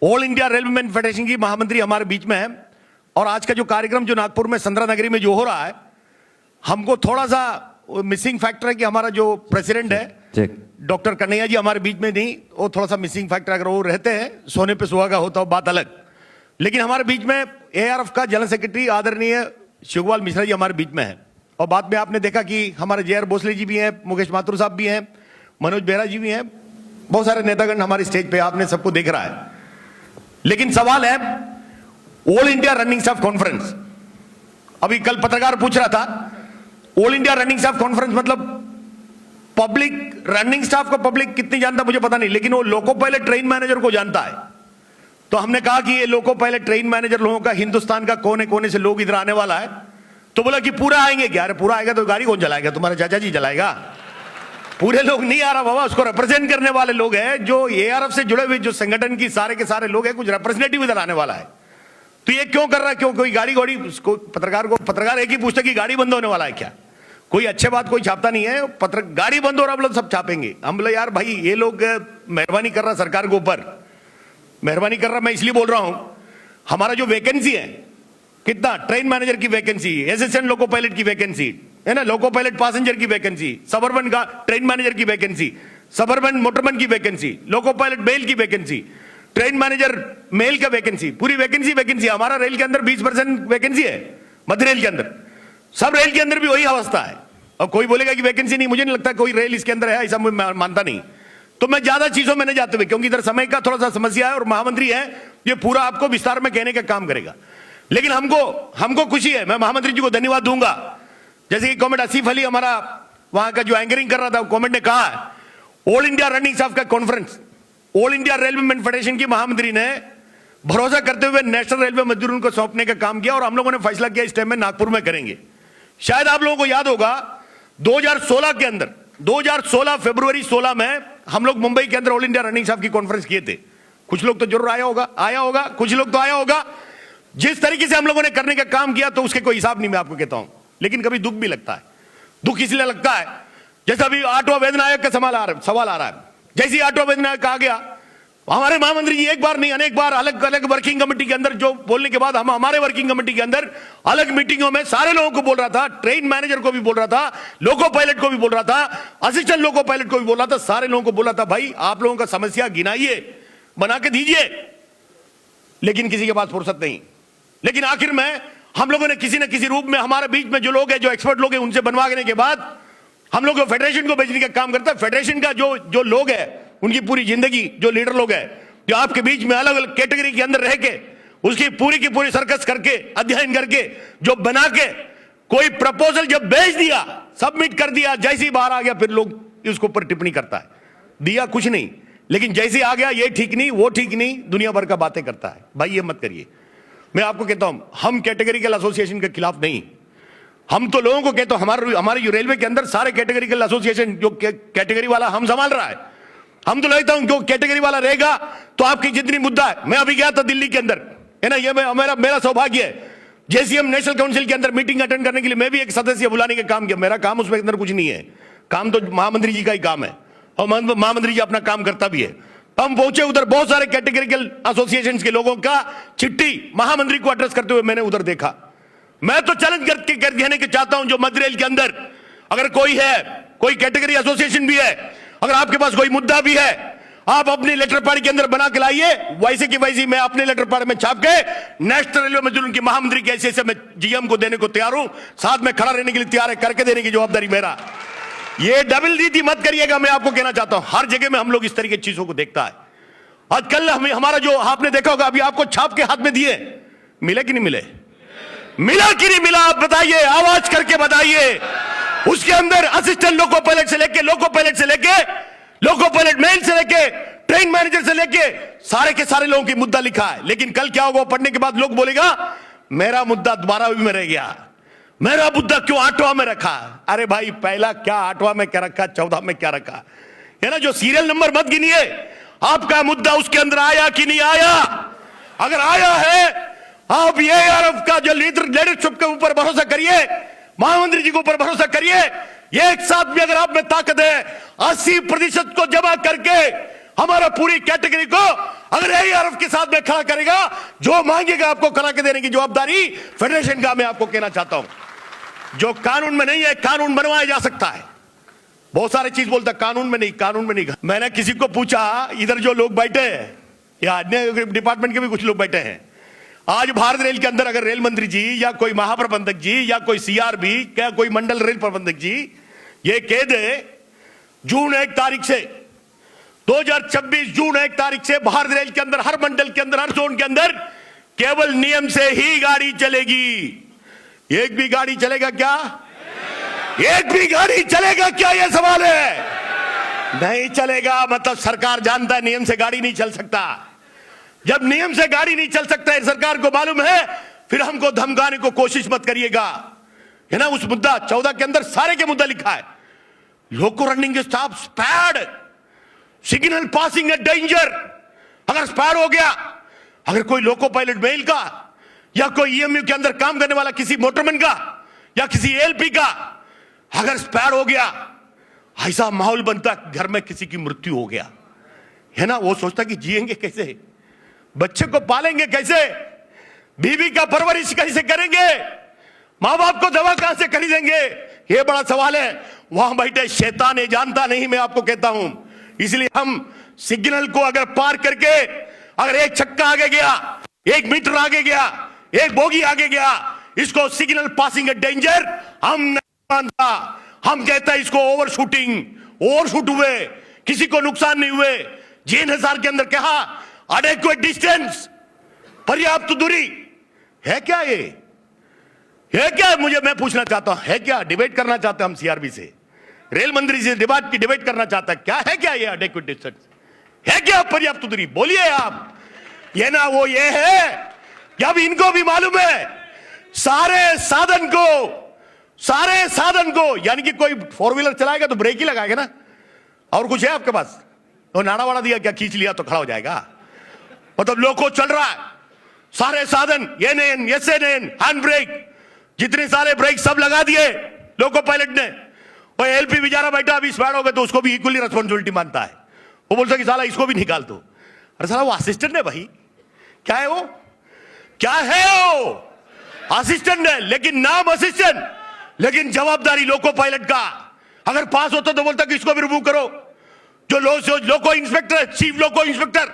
All India railway man federation की महामंत्री हमारे बीच में है और आज का जो कार्यक्रम जो नागपुर में संतरा नगरी में जो हो रहा है, हमको थोड़ा सा मिसिंग फैक्टर है कि हमारा जो प्रेसिडेंट है डॉक्टर कन्हैया जी हमारे बीच में नहीं, वो थोड़ा सा मिसिंग फैक्टर, अगर वो रहते हैं सोने पे सुहागा होता हो बात अलग, लेकिन हमारे बीच में एआरएफ का जनरल सेक्रेटरी आदरणीय शिवपाल मिश्रा जी हमारे बीच में है। और बाद में आपने देखा कि हमारे जे आर भोसले जी भी हैं, मुकेश माथुर साहब भी हैं, मनोज बेहरा जी भी हैं, बहुत सारे नेतागण हमारे स्टेज पे आपने सबको देख रहा है। लेकिन सवाल है all India running staff conference, अभी कल पत्रकार पूछ रहा था all India running staff conference मतलब पब्लिक रनिंग स्टाफ को पब्लिक कितनी जानता मुझे पता नहीं, लेकिन वो लोको पायलट ट्रेन मैनेजर को जानता है। तो हमने कहा कि ये लोको पायलट ट्रेन मैनेजर लोगों का हिंदुस्तान का कोने कोने से लोग इधर आने वाला है, तो बोला कि पूरा आएंगे क्या? अरे पूरा आएगा तो गाड़ी कौन चलाएगा? तुम्हारे चाचा जी चलाएगा। पूरे लोग नहीं आ रहा बाबा, उसको रिप्रेजेंट करने वाले लोग हैं जो एआरएफ से जुड़े हुए जो संगठन की सारे के सारे लोग हैं, कुछ रिप्रेजेंटेटिव इधर आने वाला है। तो ये क्यों कर रहा है? क्यों कोई गाड़ी उसको पत्रकार एक ही पूछता कि गाड़ी बंद होने वाला है क्या? कोई अच्छे बात कोई छापता नहीं है, गाड़ी बंद हो रहा, हम लोग सब छापेंगे। हम बोले यार भाई ये लोग मेहरबानी कर रहा सरकार के ऊपर, मेहरबानी कर रहा, मैं इसलिए बोल रहा हूं हमारा जो वैकेंसी है कितना, ट्रेन मैनेजर की वैकेंसी, असिस्टेंट लोको पायलट की वैकेंसी है ना, लोको पायलट पैसेंजर की वैकेंसी, सबअर्बन का ट्रेन मैनेजर की वैकेंसी, सबअर्बन मोटरमैन की वैकेंसी, लोको पायलट मेल की वैकेंसी, ट्रेन मैनेजर मेल का वैकेंसी, पूरी वैकेंसी हमारा रेल के अंदर 20% वैकेंसी है, मध्य रेल के अंदर, सब रेल के अंदर भी वही अवस्था है। और कोई बोलेगा कि वैकेंसी नहीं, मुझे नहीं लगता कोई रेल इसके अंदर है, ऐसा मैं मानता नहीं। तो मैं ज्यादा चीजों में नहीं जाते हुए, क्योंकि इधर समय का थोड़ा सा समस्या है और महामंत्री है, ये पूरा आपको विस्तार में कहने का काम करेगा। लेकिन हमको खुशी है, मैं महामंत्री जी को धन्यवाद दूंगा। जैसे कि कॉमेड आसिफ अली हमारा वहां का जो एंकरिंग कर रहा था, कॉमेड ने कहा ऑल इंडिया रनिंग स्टाफ का conference, all India railway man federation की महामंत्री ने भरोसा करते हुए नेशनल रेलवे मजदूरों को सौंपने का काम किया और हम लोगों ने फैसला किया इस टाइम में नागपुर में करेंगे। शायद आप लोगों को याद होगा 2016 के अंदर, 2016 फरवरी 16 में हम लोग मुंबई के अंदर ऑल इंडिया रनिंग स्टाफ की कॉन्फ्रेंस किए थे। कुछ लोग तो जरूर आया होगा, कुछ लोग तो आया होगा। जिस तरीके से हम लोगों ने करने का काम किया तो उसके कोई हिसाब नहीं, मैं आपको कहता हूं। लेकिन कभी दुख भी लगता है। दुख इसलिए लगता है जैसे अभी ऑटो वेदन आयोग का सवाल आ रहा है। जैसे ही ऑटो वेदन आयोग आ गया, हमारे महामंत्री जी एक बार नहीं अनेक बार अलग अलग वर्किंग कमेटी के अंदर जो बोलने के बाद हम हमारे वर्किंग कमेटी के अंदर अलग मीटिंगों में सारे लोगों को बोल रहा था, ट्रेन मैनेजर को भी बोल रहा था, लोको पायलट को भी बोल रहा था, असिस्टेंट लोको पायलट को भी बोल रहा था, सारे लोगों को बोल रहा था भाई आप लोगों का समस्या गिनाइए, बना के दीजिए। लेकिन किसी के पास फुर्सत नहीं। लेकिन आखिर में हम लोगों ने किसी न किसी रूप में हमारे बीच में जो लोग हैं, जो एक्सपर्ट लोग हैं, उनसे बनवाने के बाद हम लोग फेडरेशन को भेजने का काम करता है। फेडरेशन का जो लोग हैं, उनकी पूरी जिंदगी जो लीडर लोग हैं, जो आपके बीच में अलग अलग कैटेगरी के अंदर रह के उसकी पूरी की पूरी सर्कस करके अध्ययन करके जो बना के कोई प्रपोजल जब भेज दिया, सबमिट कर दिया, जैसे ही बाहर आ गया फिर लोग उसके ऊपर टिप्पणी करता है, दिया कुछ नहीं, लेकिन जैसे ही आ गया ये ठीक नहीं, वो ठीक नहीं, दुनिया भर का बातें करता है। भाई ये मत करिए। मैं आपको कहता हूं हम कैटेगरिकल एसोसिएशन के खिलाफ नहीं, हम तो लोगों को कहते हैं हमारे जो रेलवे के अंदर सारे कैटेगरिकल एसोसिएशन जो कैटेगरी वाला हम संभाल रहा है, हम तो लगता हूं जो कैटेगरी वाला रहेगा तो आपकी जितनी मुद्दा है। मैं अभी गया था दिल्ली के अंदर, है ना, ये मेरा सौभाग्य है जेसीएम नेशनल काउंसिल के अंदर मीटिंग अटेंड करने के लिए मैं भी एक सदस्य बुलाने का काम किया। मेरा काम उसमें अंदर कुछ नहीं है, काम तो महामंत्री जी का ही काम है और महामंत्री जी अपना काम करता भी है। हम पहुंचे उधर, बहुत सारे कैटेगरिकल एसोसिएशन के लोगों का चिट्ठी महामंत्री को एड्रेस करते हुए मैंने उधर देखा। मैं तो चैलेंज करके कहने के चाहता हूं जो मध्य रेल के अंदर अगर कोई है, कोई कैटेगरी एसोसिएशन भी है, अगर आपके पास कोई मुद्दा भी है, आप अपनी लेटर पैड के अंदर बना के लाइए, वैसे की वैसी मैं अपने लेटर पैड में छाप के नेशनल रेलवे मजदूरों की महामंत्री के ऐसे मैं जीएम को देने को तैयार हूं, साथ में खड़ा रहने के लिए तैयार है, करके देने की जवाबदारी मेरा। ये डबल नीति मत करिएगा, मैं आपको कहना चाहता हूं। हर जगह में हम लोग इस तरीके की चीजों को देखता है। आज कल हमारा जो आपने देखा होगा, अभी आपको छाप के हाथ में दिए, मिले कि नहीं मिले? मिला कि नहीं मिला? आप बताइए, आवाज करके बताइए। उसके अंदर असिस्टेंट लोको पायलट से लेके लोको पायलट मेल से लेके ट्रेन मैनेजर से लेके सारे के सारे लोगों की मुद्दा लिखा है। लेकिन कल क्या होगा, पढ़ने के बाद लोग बोलेगा मेरा मुद्दा 12वीं में रह गया, मेरा मुद्दा क्यों 8वां में रखा? अरे भाई पहला क्या 8वां में क्या रखा, 14 में क्या रखा, है ना। जो सीरियल नंबर मत गिनिए, आपका मुद्दा उसके अंदर आया कि नहीं आया। अगर आया है, आप ये आरएफ का जो लीडरशिप के ऊपर भरोसा करिए, महामंत्री जी के ऊपर भरोसा करिए। एक साथ भी अगर आप में ताकत है 80% को जमा करके हमारा पूरी कैटेगरी को अगर ARF के साथ में खड़ा करेगा, जो मांगेगा आपको करा के देने की जवाबदारी फेडरेशन का मैं आपको कहना चाहता हूं। जो कानून में नहीं है, कानून बनवाया जा सकता है। बहुत सारे चीज बोलता कानून में नहीं, कानून में नहीं। मैंने किसी को पूछा, इधर जो लोग बैठे हैं या अन्य डिपार्टमेंट के भी कुछ लोग बैठे हैं, आज भारत रेल के अंदर अगर रेल मंत्री जी या कोई महाप्रबंधक जी या कोई CRB क्या कोई मंडल रेल प्रबंधक जी ये कह दे जून 1 तारीख से 2026 जून 1 तारीख से भारत रेल के अंदर हर मंडल के अंदर हर जोन के अंदर केवल नियम से ही गाड़ी चलेगी। एक भी गाड़ी चलेगा क्या? एक भी गाड़ी चलेगा क्या? यह सवाल है। नहीं चलेगा मतलब सरकार जानता है नियम से गाड़ी नहीं चल सकता। जब नियम से गाड़ी नहीं चल सकता है, सरकार को मालूम है, फिर हमको धमकाने को कोशिश मत करिएगा, है ना। उस मुद्दा 14 के अंदर सारे के मुद्दा लिखा है। लोको रनिंग स्टाफ स्पैड, सिग्नल पासिंग ए डेंजर। अगर स्पैड हो गया, अगर कोई लोको पायलट मेल का या कोई EMU के अंदर काम करने वाला किसी मोटरमैन का या किसी LP का अगर स्पैड हो गया, ऐसा माहौल बनता घर में किसी की मृत्यु हो गया, है ना। वो सोचता कि जिएंगे कैसे, बच्चे को पालेंगे कैसे, बीवी का परवरिश कैसे करेंगे, मां बाप को दवा कहां से खरीदेंगे, ये बड़ा सवाल है। वहां बैठे शैतान ये जानता नहीं, मैं आपको कहता हूं। इसलिए हम सिग्नल को अगर पार करके अगर एक छक्का आगे गया, एक मीटर आगे गया, एक बोगी आगे गया, इसको सिग्नल पासिंग ए डेंजर हम नहीं मानता। हम कहते हैं इसको ओवरशूट हुए, किसी को नुकसान नहीं हुए। JN हिसार के अंदर कहा एडेक्वेट डिस्टेंस, पर्याप्त दूरी है क्या? ये है क्या? मैं पूछना चाहता हूं, है क्या? डिबेट करना चाहते हैं हम CRB से, रेल मंत्री से डिबेट करना चाहता है क्या? है क्या ये एडेक्वेट डिस्टेंस? है क्या पर्याप्त दूरी? बोलिए आप। ये ना वो ये है कि अब इनको भी मालूम है सारे साधन को यानी कि कोई 4 व्हीलर चलाएगा तो ब्रेक ही लगाएगा ना, और कुछ है आपके पास? तो नाड़ा वाड़ा दिया क्या, खींच लिया तो खड़ा हो जाएगा? मतलब लोको चल रहा है, सारे साधन NN, SNN, हैंड ब्रेक, जितने सारे ब्रेक सब लगा दिए लोको पायलट ने। और LP बेचारा बैठा अभी स्पैड हो गया तो उसको भी इक्वली रिस्पॉन्सिबिलिटी मानता है। वो बोलता कि साला इसको भी निकाल दो। अरे साला वो असिस्टेंट है भाई, क्या है वो? क्या है वो? असिस्टेंट है, लेकिन नाम असिस्टेंट, लेकिन जवाबदारी लोको पायलट का। अगर पास होता तो बोलता कि इसको भी रिमूव करो। जो लोको इंस्पेक्टर है, चीफ लोको इंस्पेक्टर,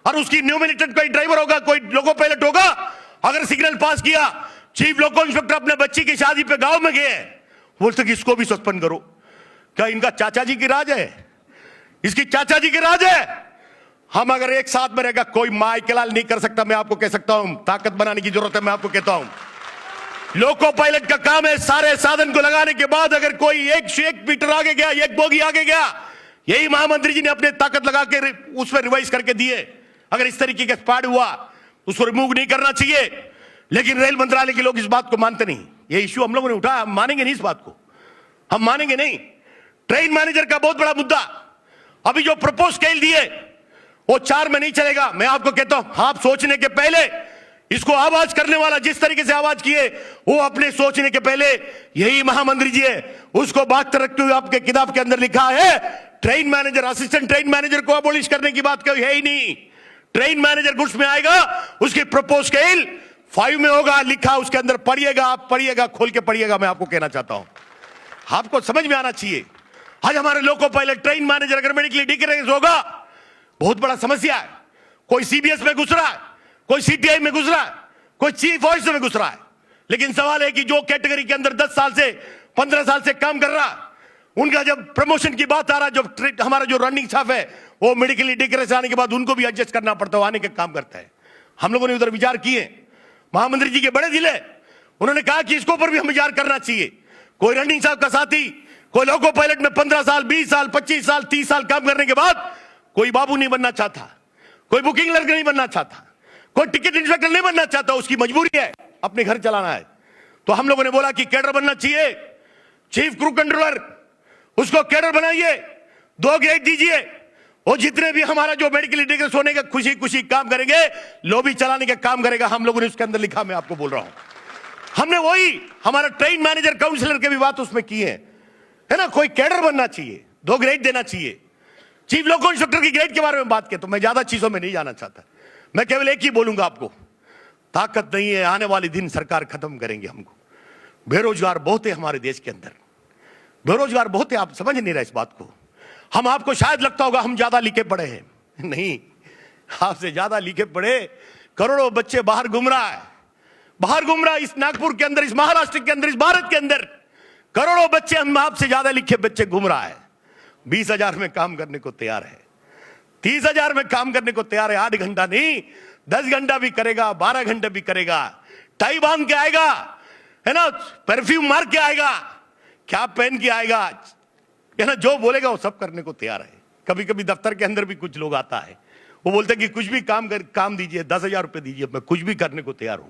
और उसकी न्यूमिनेटेड कोई ड्राइवर होगा, कोई लोको पायलट होगा, अगर सिग्नल पास किया, चीफ लोको इंस्पेक्टर अपने बच्ची की शादी पे गांव में गए, बोलते कि इसको भी सस्पेंड करो। क्या इनका चाचा जी की राज है? इसकी चाचा जी की राज है। हम अगर एक साथ में रहेगा, कोई माई के लाल नहीं कर सकता। मैं आपको कह सकता हूं, ताकत बनाने की जरूरत है। मैं आपको कहता हूं, लोको पायलट का काम है सारे साधन को लगाने के बाद अगर कोई एक मीटर आगे गया, एक बोगी आगे गया, यही महामंत्री जी ने अपने ताकत लगा के उसमें रिवाइज करके दिए। अगर इस तरीके का स्पैड हुआ उसको रिमूव नहीं करना चाहिए, लेकिन रेल मंत्रालय के लोग इस बात को मानते नहीं। ये इश्यू हम लोगों ने उठाया, हम मानेंगे नहीं इस बात को, हम मानेंगे नहीं। ट्रेन मैनेजर का बहुत बड़ा मुद्दा, अभी जो प्रपोज स्केल दिए वो 4 में नहीं चलेगा। मैं आपको कहता हूं, आप सोचने के पहले इसको आवाज करने वाला जिस तरीके से आवाज किए, वो अपने सोचने के पहले यही महामंत्री जी है। उसको बात रखते हुए आपके किताब के अंदर लिखा है train manager, assistant train manager को अबोलिश करने की बात कोई है ही नहीं। ट्रेन मैनेजर गुड्स में आएगा, उसकी प्रपोज स्केल 5 में होगा, लिखा उसके अंदर। पढ़िएगा, आप पढ़िएगा, खोल के पढ़िएगा। मैं आपको कहना चाहता हूं, आपको समझ में आना चाहिए। आज हमारे लोको पायलट ट्रेन मैनेजर अगर मेडिकली डिक्लेरेंस होगा, बहुत बड़ा समस्या है। कोई CBS में घुस रहा है, कोई CTI में घुस रहा है, कोई चीफ ऑफिसर में घुस रहा है। लेकिन सवाल है कि जो कैटेगरी के अंदर 10 साल से 15 साल से काम कर रहा, उनका जब प्रमोशन की बात आ रहा, जब हमारा जो रनिंग स्टाफ है वो मेडिकली डिक्लेरेंस आने के बाद उनको भी एडजस्ट करना पड़ता है, आने के काम करता है। हम लोगों ने उधर विचार किए, महामंत्री जी के बड़े दिल है, उन्होंने कहा कि इसके ऊपर भी हम विचार करना चाहिए। कोई रनिंग स्टाफ का साथी, कोई लोको पायलट में 15 साल 20 साल 25 साल 30 साल काम करने के बाद कोई बाबू नहीं बनना चाहता, कोई बुकिंग क्लर्क नहीं बनना चाहता, कोई टिकट इंस्पेक्टर नहीं बनना चाहता। उसकी मजबूरी है, अपने घर चलाना है। तो हम लोगों ने बोला कि कैडर बनना चाहिए, चीफ क्रू कंट्रोलर, उसको कैडर बनाइए, 2 ग्रेड दीजिए। वो जितने भी हमारा जो मेडिकल डिग्रेस होने का खुशी खुशी काम करेंगे, लॉबी चलाने का काम करेगा। हम लोगों ने उसके अंदर लिखा, मैं आपको बोल रहा हूं। हमने वही हमारा ट्रेन मैनेजर काउंसलर के भी बात उसमें की है ना। कोई कैडर बनना चाहिए, 2 ग्रेड देना चाहिए। चीफ लोको इंस्ट्रक्टर की ग्रेड के बारे में बात किया, तो मैं ज्यादा चीजों में नहीं जाना चाहता। मैं केवल एक ही बोलूंगा आपको, ताकत नहीं है, आने वाले दिन सरकार खत्म करेंगे हमको। बेरोजगार बहुत है हमारे देश के अंदर, बेरोजगार बहुत है, आप समझ नहीं रहे इस बात को। हम, आपको शायद लगता होगा हम ज्यादा लिखे पढ़े हैं, नहीं, आपसे ज्यादा लिखे पढ़े। करोड़ों बच्चे बाहर घूम रहा है, बाहर घूम रहा है, इस नागपुर के अंदर, इस महाराष्ट्र के अंदर, इस भारत के अंदर करोड़ों बच्चे, हम आपसे ज्यादा लिखे बच्चे घूम रहा है। 20,000 में काम करने को तैयार है, 30,000 में काम करने को तैयार है। 8 घंटा नहीं, 10 घंटा भी करेगा, 12 घंटे भी करेगा, टाई बांध के आएगा, है ना, परफ्यूम मार के आएगा, क्या पहन के आएगा, है ना, जो बोलेगा वो सब करने को तैयार है। कभी कभी दफ्तर के अंदर भी कुछ लोग आता है, वो बोलते हैं कि कुछ भी काम दीजिए, 10,000 रुपए दीजिए, मैं कुछ भी करने को तैयार हूं।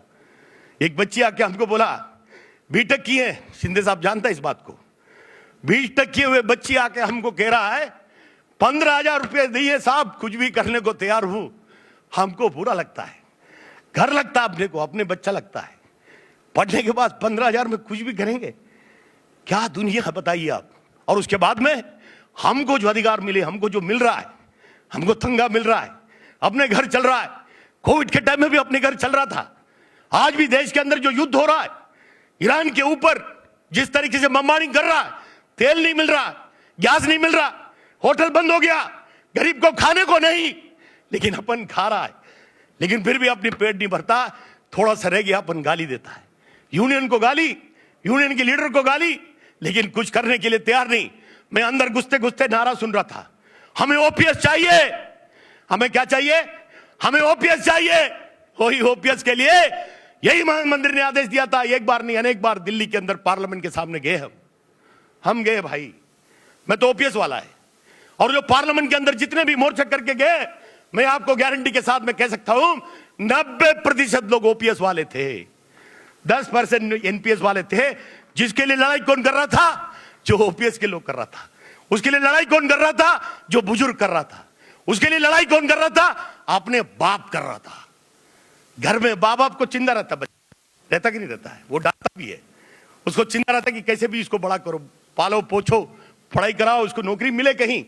एक बच्ची आके हमको बोला, बीटेक की है, शिंदे साहब जानता है इस बात को, बीटेक किए हुए बच्ची आके हमको कह रहा है 15,000 रुपये दिए साहब, कुछ भी करने को तैयार हूं। हमको बुरा लगता है, घर लगता है अपने को, अपने बच्चा लगता है। पढ़ने के बाद 15,000 में कुछ भी करेंगे, क्या दुनिया बताइए आप। और उसके बाद में हमको जो अधिकार मिले, हमको जो मिल रहा है, हमको तंगा मिल रहा है, अपने घर चल रहा है। कोविड के टाइम में भी अपने घर चल रहा था। आज भी देश के अंदर जो युद्ध हो रहा है, ईरान के ऊपर जिस तरीके से बमबारी कर रहा है, तेल नहीं मिल रहा, गैस नहीं मिल रहा, होटल बंद हो गया, गरीब को खाने को नहीं, लेकिन अपन खा रहा है, लेकिन फिर भी अपनी पेट नहीं भरता, थोड़ा सा रह गया अपन गाली देता है, यूनियन को गाली, यूनियन के लीडर को गाली, लेकिन कुछ करने के लिए तैयार नहीं। मैं अंदर घुसते घुसते नारा सुन रहा था, हमें ओपीएस चाहिए, हमें क्या चाहिए, हमें ओपीएस चाहिए। वही ओपीएस के लिए यही मंदिर ने आदेश दिया था, एक बार नहीं अनेक बार दिल्ली के अंदर पार्लियामेंट के सामने गए हम गए भाई, मैं तो ओपीएस वाला है। और जो पार्लियामेंट के अंदर जितने भी मोर्चा करके गए, मैं आपको गारंटी के साथ में कह सकता हूं 90% लोग ओपीएस वाले थे, 10% एनपीएस वाले थे। जिसके लिए लड़ाई कौन कर रहा था, जो ओपीएस के लोग कर रहा था। उसके लिए लड़ाई कौन कर रहा था, जो बुजुर्ग कर रहा था। उसके लिए लड़ाई कौन कर रहा था, अपने बाप कर रहा था। घर में बाप को चिंता रहता, बच्चा रहता कि नहीं रहता है, वो डांटता भी है, उसको चिंता रहता कि कैसे भी इसको बड़ा करो, पालो पोछो, पढ़ाई कराओ, उसको नौकरी मिले, कहीं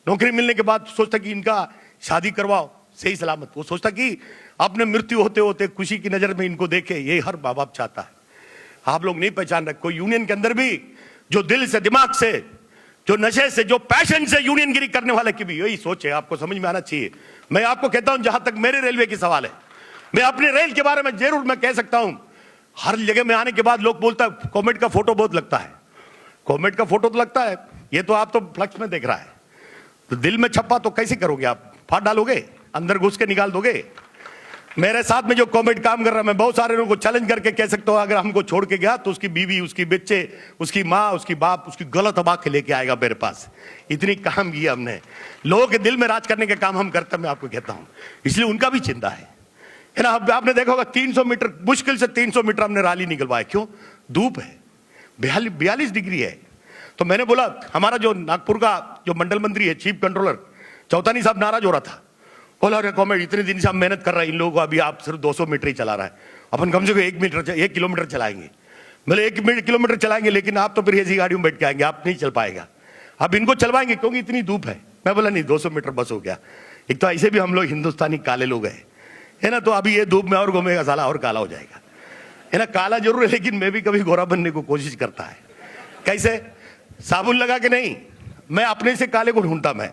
नौकरी मिलने के बाद सोचता कि इनका शादी करवाओ सही सलामत। वो सोचता कि अपने मृत्यु होते होते खुशी की नजर में इनको देखे, ये हर माँ बाप चाहता है। आप लोग नहीं पहचान रहे, कोई यूनियन के अंदर भी जो दिल से, दिमाग से, जो नशे से, जो पैशन से यूनियनगिरी करने वाले की भी यही सोच है, आपको समझ में आना चाहिए। मैं आपको कहता हूं, जहां तक मेरे रेलवे की सवाल है, मैं अपने रेल के बारे में जरूर मैं कह सकता हूं, हर जगह में आने के बाद लोग बोलता है कॉमेट का फोटो बहुत लगता है, कॉमेट का फोटो तो लगता है, ये तो आप तो फ्लक्स में देख रहा है, तो दिल में छप्पा तो कैसे करोगे आप, फाड़ डालोगे, अंदर घुस के निकाल दोगे। मेरे साथ में जो कॉमेट काम कर रहा है, मैं बहुत सारे लोगों को चैलेंज करके कह सकता हूं, अगर हमको छोड़ के गया तो उसकी बीवी, उसकी बच्चे, उसकी माँ, उसकी बाप, उसकी गलत हवा के लेके आएगा मेरे पास। इतनी काम किया हमने, लोगों के दिल में राज करने के काम हम करते, मैं आपको कहता हूं, इसलिए उनका भी चिंता है ना। आपने देखा होगा 300 मीटर, मुश्किल से 300 मीटर हमने रैली निकलवाया, क्यों, धूप है, 42 डिग्री है। तो मैंने बोला, हमारा जो नागपुर का जो मंडल मंत्री है, चीफ कंट्रोलर चौतानी साहब नाराज हो रहा था, बोला अरे कॉमेड इतने दिन से हम मेहनत कर रहे हैं, इन लोगों को अभी आप सिर्फ 200 मीटर ही चला रहा है, अपन कम से कम 1 किलोमीटर चलाएंगे। बोले 1 किलोमीटर चलाएंगे, लेकिन आप तो फिर ऐसी गाड़ी में बैठ के आएंगे, आप नहीं चल पाएगा, अब इनको चलवाएंगे क्योंकि इतनी धूप है। मैं बोला नहीं, 200 मीटर बस हो गया। एक तो ऐसे भी हम लोग हिंदुस्तानी काले लोग हैं, है ना, तो अभी ये धूप में और घूमेगा साला और काला हो जाएगा, है ना। काला जरूर है, लेकिन मैं भी कभी गोरा बनने को कोशिश करता है। कैसे, साबुन लगा के नहीं, मैं अपने से काले को ढूंढता, मैं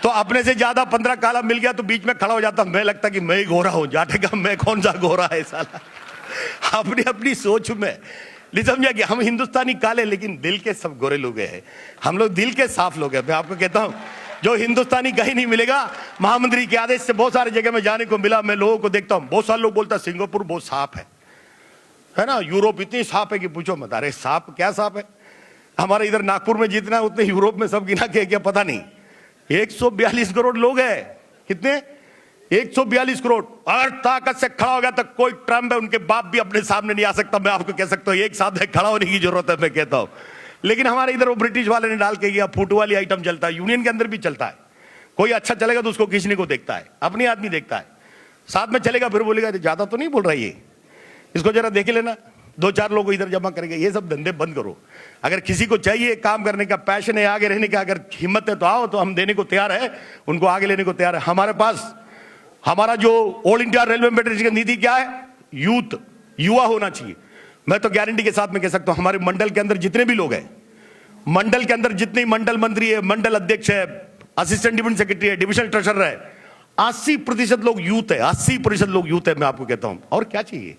तो अपने से ज्यादा 15 काला मिल गया तो बीच में खड़ा हो जाता, मैं लगता कि मैं ही गोरा हूं, जाटेगा मैं कौन सा गोरा है साला। अपनी अपनी सोच में नहीं समझा कि हम हिंदुस्तानी काले, लेकिन दिल के सब गोरे लोग हैं, हम लोग दिल के साफ लोग हैं। मैं आपको कहता हूं, जो हिंदुस्तानी कहीं नहीं मिलेगा। महामंत्री के आदेश से बहुत सारी जगह में जाने को मिला, मैं लोगों को देखता हूं, बहुत सारे लोग बोलता सिंगापुर बहुत साफ है ना, यूरोप इतनी साफ है कि पूछो मत। अरे साफ क्या साफ है, हमारे इधर नागपुर में जितना उतने यूरोप में सब गिना के क्या पता नहीं। 142 करोड़ लोग हैं, कितने, 142 करोड़। अगर ताकत से खड़ा हो गया तो कोई ट्रम्प है, उनके बाप भी अपने सामने नहीं आ सकता। मैं आपको कह सकता हूं, एक साथ में खड़ा होने की जरूरत है, मैं कहता हूं। लेकिन हमारे इधर वो ब्रिटिश वाले ने डाल के गया, फूट वाली आइटम चलता है, यूनियन के अंदर भी चलता है। कोई अच्छा चलेगा तो उसको खींचने को देखता है, अपनी आदमी देखता है, साथ में चलेगा फिर बोलेगा ज्यादा तो नहीं बोल रहा ये, इसको जरा देख लेना, 2-4 लोग इधर जमा करेंगे, ये सब धंधे बंद करो। अगर किसी को चाहिए काम करने का, पैशन है, आगे रहने का, अगर हिम्मत है तो आओ, तो हम देने को तैयार है, उनको आगे लेने को तैयार है। हमारे पास हमारा जो ऑल इंडिया रेलवे फेडरेशन की नीति क्या है, यूथ, युवा होना चाहिए। मैं तो गारंटी के साथ में कह सकता हूं, हमारे मंडल के अंदर जितने भी लोग हैं, मंडल के अंदर जितने मंडल मंत्री है, मंडल अध्यक्ष है, असिस्टेंट डिविजन सेक्रेटरी है, डिविजनल ट्रेजरर है, 80% लोग यूथ है, 80% लोग यूथ है। मैं आपको कहता हूं, और क्या चाहिए।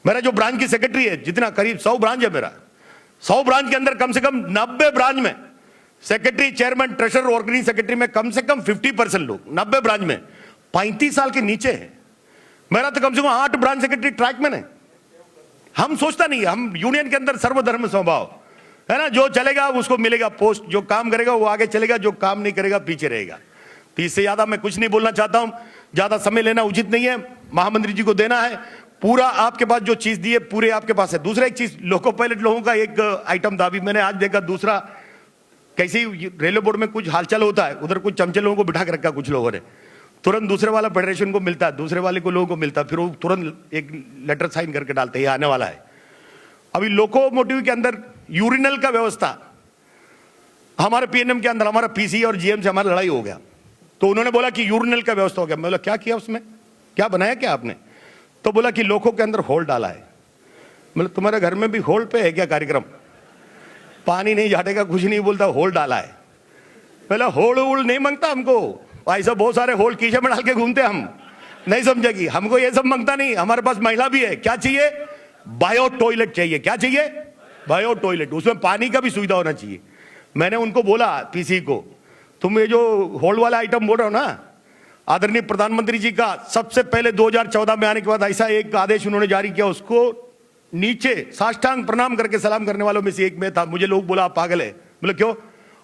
मेरा जो ब्रांच की सेक्रेटरी है, जितना करीब 100 ब्रांच है मेरा, 100 ब्रांच के अंदर कम से कम 90 ब्रांच में secretary, chairman, treasurer, organising secretary में कम से कम 50% लोग 90 ब्रांच में 35 साल के नीचे है। मेरा तो कम से कम 8 ब्रांच सेक्रेटरी ट्रैक में है। हम सोचता नहीं, हम यूनियन के अंदर सर्वधर्म स्वभाव है ना, जो चलेगा उसको मिलेगा पोस्ट, जो काम करेगा वो आगे चलेगा, जो काम नहीं करेगा पीछे रहेगा। तो इससे ज्यादा मैं कुछ नहीं बोलना चाहता हूं, ज्यादा समय लेना उचित नहीं है। महामंत्री जी को देना है पूरा, आपके पास जो चीज दी है पूरे आपके पास है। दूसरा एक चीज, लोको पायलट लोगों का एक आइटम था, अभी मैंने आज देखा। दूसरा, कैसे रेलवे बोर्ड में कुछ हालचाल होता है, उधर कुछ चमचे लोगों को बिठा के रखा कुछ लोगों ने, तुरंत दूसरे वाला फेडरेशन को मिलता है, दूसरे वाले को लोगों को मिलता है, फिर वो तुरंत एक लेटर साइन करके डालते हैं, ये आने वाला है। अभी लोकोमोटिव के अंदर यूरिनल का व्यवस्था, हमारे पीएनएम के अंदर हमारा पीसी और जीएम से हमारी लड़ाई हो गया, तो उन्होंने बोला कि यूरिनल का व्यवस्था हो गया। मैं बोला क्या किया उसमें, क्या बनाया क्या आपने, तो बोला कि लोगों के अंदर होल डाला है। मतलब तुम्हारे घर में भी होल पे है क्या कार्यक्रम, पानी नहीं झाटेगा, कुछ नहीं बोलता, होल डाला है। पहले होल वोल नहीं मांगता हमको, ऐसा बहुत सारे होल कीचड़ में डाल के घूमते हम, नहीं समझेगी, हमको ये सब मांगता नहीं। हमारे पास महिला भी है, क्या चाहिए, बायो टॉयलेट चाहिए। क्या चाहिए, बायो टॉयलेट, उसमें पानी का भी सुविधा होना चाहिए। मैंने उनको बोला पीसी को, तुम ये जो होल वाला आइटम बोल रहे हो ना, आदरणीय प्रधानमंत्री जी का सबसे पहले 2014 में आने के बाद ऐसा एक आदेश उन्होंने जारी किया, उसको नीचे साष्टांग प्रणाम करके सलाम करने वालों में से एक मैं था। मुझे लोग बोला आप पागल है, बोले क्यों,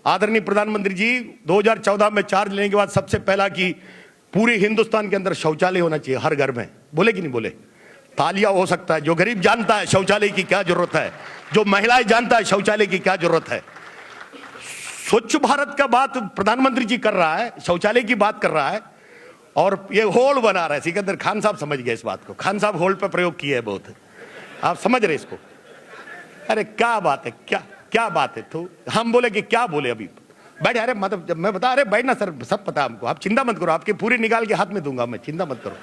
आदरणीय प्रधानमंत्री जी 2014 में चार्ज लेने के बाद सबसे पहला कि पूरे हिंदुस्तान के अंदर शौचालय होना चाहिए हर घर में। बोले कि नहीं बोले, तालियां हो सकता है। जो गरीब जानता है शौचालय की क्या जरूरत है, जो महिलाएं जानता है शौचालय की क्या जरूरत है। स्वच्छ भारत का बात प्रधानमंत्री जी कर रहा है, शौचालय की बात कर रहा है, और ये होल बना रहा है। सिकंदर खान साहब समझ गए इस बात को, खान साहब होल पे प्रयोग किए है बहुत, आप समझ रहे इसको। अरे क्या बात है, क्या क्या बात है। तो हम बोले कि क्या बोले, अभी बैठ, अरे मतलब जब मैं बता, अरे बैठ ना सर, सब पता हमको, आप चिंता मत करो, आपके पूरी निकाल के हाथ में दूंगा मैं, चिंता मत करो,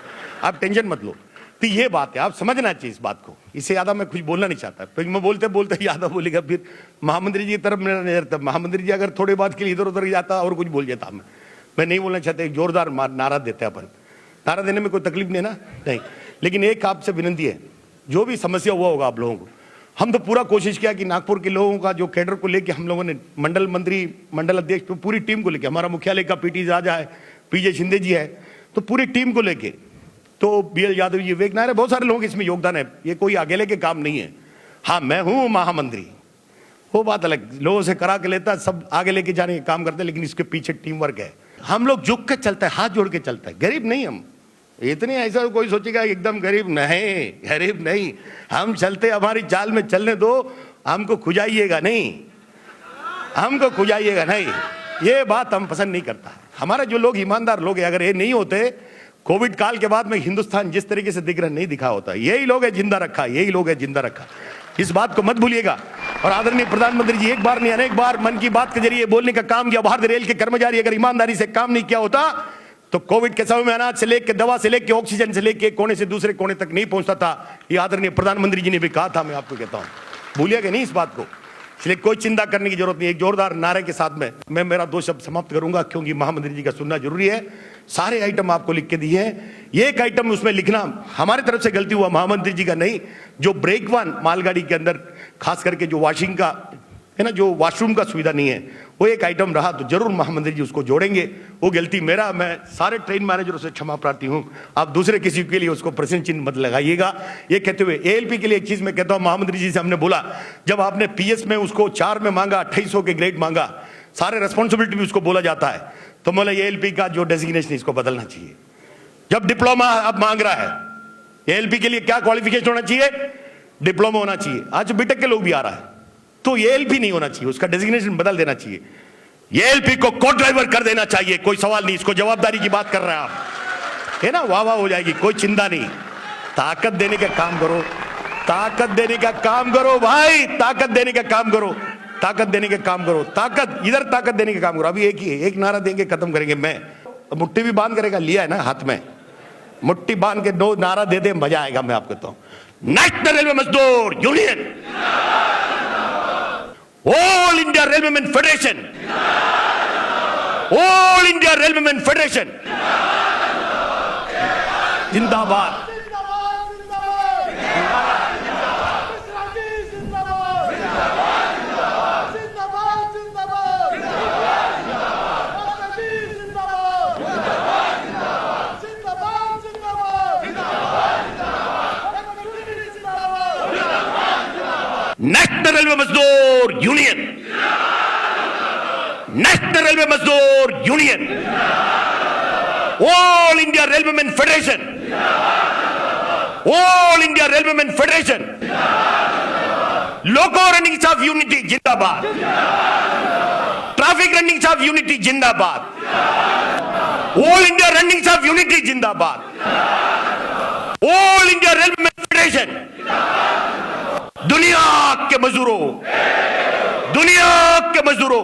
आप टेंशन मत लो। तो ये बात है, आप समझना चाहिए इस बात को, इससे ज्यादा मैं कुछ बोलना नहीं चाहता। फिर मैं बोलते बोलते यादव बोलेगा, फिर महामंत्री जी की तरफ मेरा नजर था, महामंत्री जी अगर थोड़े बात के लिए इधर उधर जाता और कुछ बोल जाता, मैं नहीं बोलना चाहता। एक जोरदार नारा देते हैं अपन, नारा देने में कोई तकलीफ नहीं ना, नहीं। लेकिन एक आपसे विनती है, जो भी समस्या हुआ होगा आप लोगों को, हम तो पूरा कोशिश किया कि नागपुर के लोगों का जो कैडर को लेके हम लोगों ने, मंडल मंत्री, मंडल अध्यक्ष, पूरी टीम को लेके, हमारा मुख्यालय का पीटी राजा है, पीजे शिंदे जी है, तो पूरी टीम को लेके, तो बीएल यादव जी, विवेक नायर, बहुत सारे लोगों के इसमें योगदान है, ये कोई अकेले के काम नहीं है। हाँ मैं हूं महामंत्री, वो बात अलग, लोगों से करा के लेता, सब आगे लेके जाने का काम करते, लेकिन इसके पीछे टीम वर्क है। हम लोग झुक के चलता है, हाथ जोड़ के चलता है, गरीब नहीं हम इतने, ऐसा कोई सोचेगा एकदम गरीब नहीं, गरीब नहीं, हम चलते, हमारी चाल में चलने दो, हमको खुजाइएगा नहीं, हमको खुजाइएगा नहीं, ये बात हम पसंद नहीं करता। हमारे जो लोग ईमानदार लोग हैं, अगर ये नहीं होते, कोविड काल के बाद में हिंदुस्तान जिस तरीके से दिख रहा नहीं दिखा होता। यही लोग है जिंदा रखा, यही लोग है जिंदा रखा, इस बात को मत भूलिएगा। और आदरणीय प्रधानमंत्री जी एक बार नहीं अनेक बार मन की बात के जरिए बोलने का काम किया, भारतीय रेल के कर्मचारी अगर ईमानदारी से काम नहीं किया होता तो कोविड के समय में अनाज से लेकर, दवा से लेकर, ऑक्सीजन से लेकर कोने से दूसरे कोने तक नहीं पहुंचता था। ये आदरणीय प्रधानमंत्री जी ने भी कहा था, मैं आपको कहता हूं, भूलिएगा नहीं इस बात को। इसलिए कोई चिंता करने की जरूरत नहीं। एक जोरदार नारे के साथ में मैं मेरा 2 शब्द समाप्त करूंगा, क्योंकि महामंत्री जी का सुनना जरूरी है। सारे आइटम आपको लिख के दिए हैं, ये एक आइटम उसमें लिखना हमारी तरफ से गलती हुआ, महामंत्री जी का नहीं। जो ब्रेक वन मालगाड़ी के अंदर खास करके जो वॉशिंग का है ना, जो वॉशरूम का सुविधा नहीं है, वो एक आइटम रहा, तो जरूर महामंत्री जी उसको जोड़ेंगे। वो गलती मेरा, मैं सारे ट्रेन मैनेजरों से क्षमा प्रार्थी हूं। आप दूसरे किसी के लिए उसको प्रश्न चिन्ह मत लगाइएगा। ये कहते हुए एएलपी के लिए एक चीज मैं कहता हूं, महामंत्री जी से हमने बोला, जब आपने पीएस में उसको 4 में मांगा, 2800 के ग्रेड मांगा, सारे रेस्पॉन्सिबिलिटी भी उसको बोला जाता है, तो बोला एएलपी का जो डेजिग्नेशन इसको बदलना चाहिए। जब डिप्लोमा अब मांग रहा है, एएलपी के लिए क्या क्वालिफिकेशन होना चाहिए, डिप्लोमा होना चाहिए। आज बीटेक के लोग भी आ रहा है, तो एएलपी नहीं होना चाहिए, उसका डेजिग्नेशन बदल देना चाहिए, एएलपी को को ड्राइवर कर देना चाहिए। कोई सवाल नहीं, इसको जवाबदारी की बात कर रहे हैं आप, है ना, वाह वाह हो जाएगी, कोई चिंता नहीं। ताकत देने का काम करो, ताकत देने का काम करो भाई, ताकत देने का काम करो, ताकत देने का काम करो, ताकत इधर ताकत देने का काम करो। अभी एक ही है, एक नारा देंगे खत्म करेंगे। मैं मुट्ठी भी बांध करेगा, लिया है ना हाथ में, मुट्ठी बांध के 2 नारा दे दे, मजा आएगा। मैं आपको कहता हूं, नेशनल रेलवे मजदूर union, all India railwaymen federation, all India railwaymen federation जिंदाबाद। नेशनल रेलवे मजदूर यूनियन, नेशनल रेलवे मजदूर union, all India railwaymen federation, all India railwaymen federation, loco runnings of unity जिंदाबाद, ट्रैफिक रनिंग्स ऑफ यूनिटी जिंदाबाद, all India runnings of unity जिंदाबाद, all India railwaymen federation. दुनिया के मजदूरों, दुनिया के मजदूरों,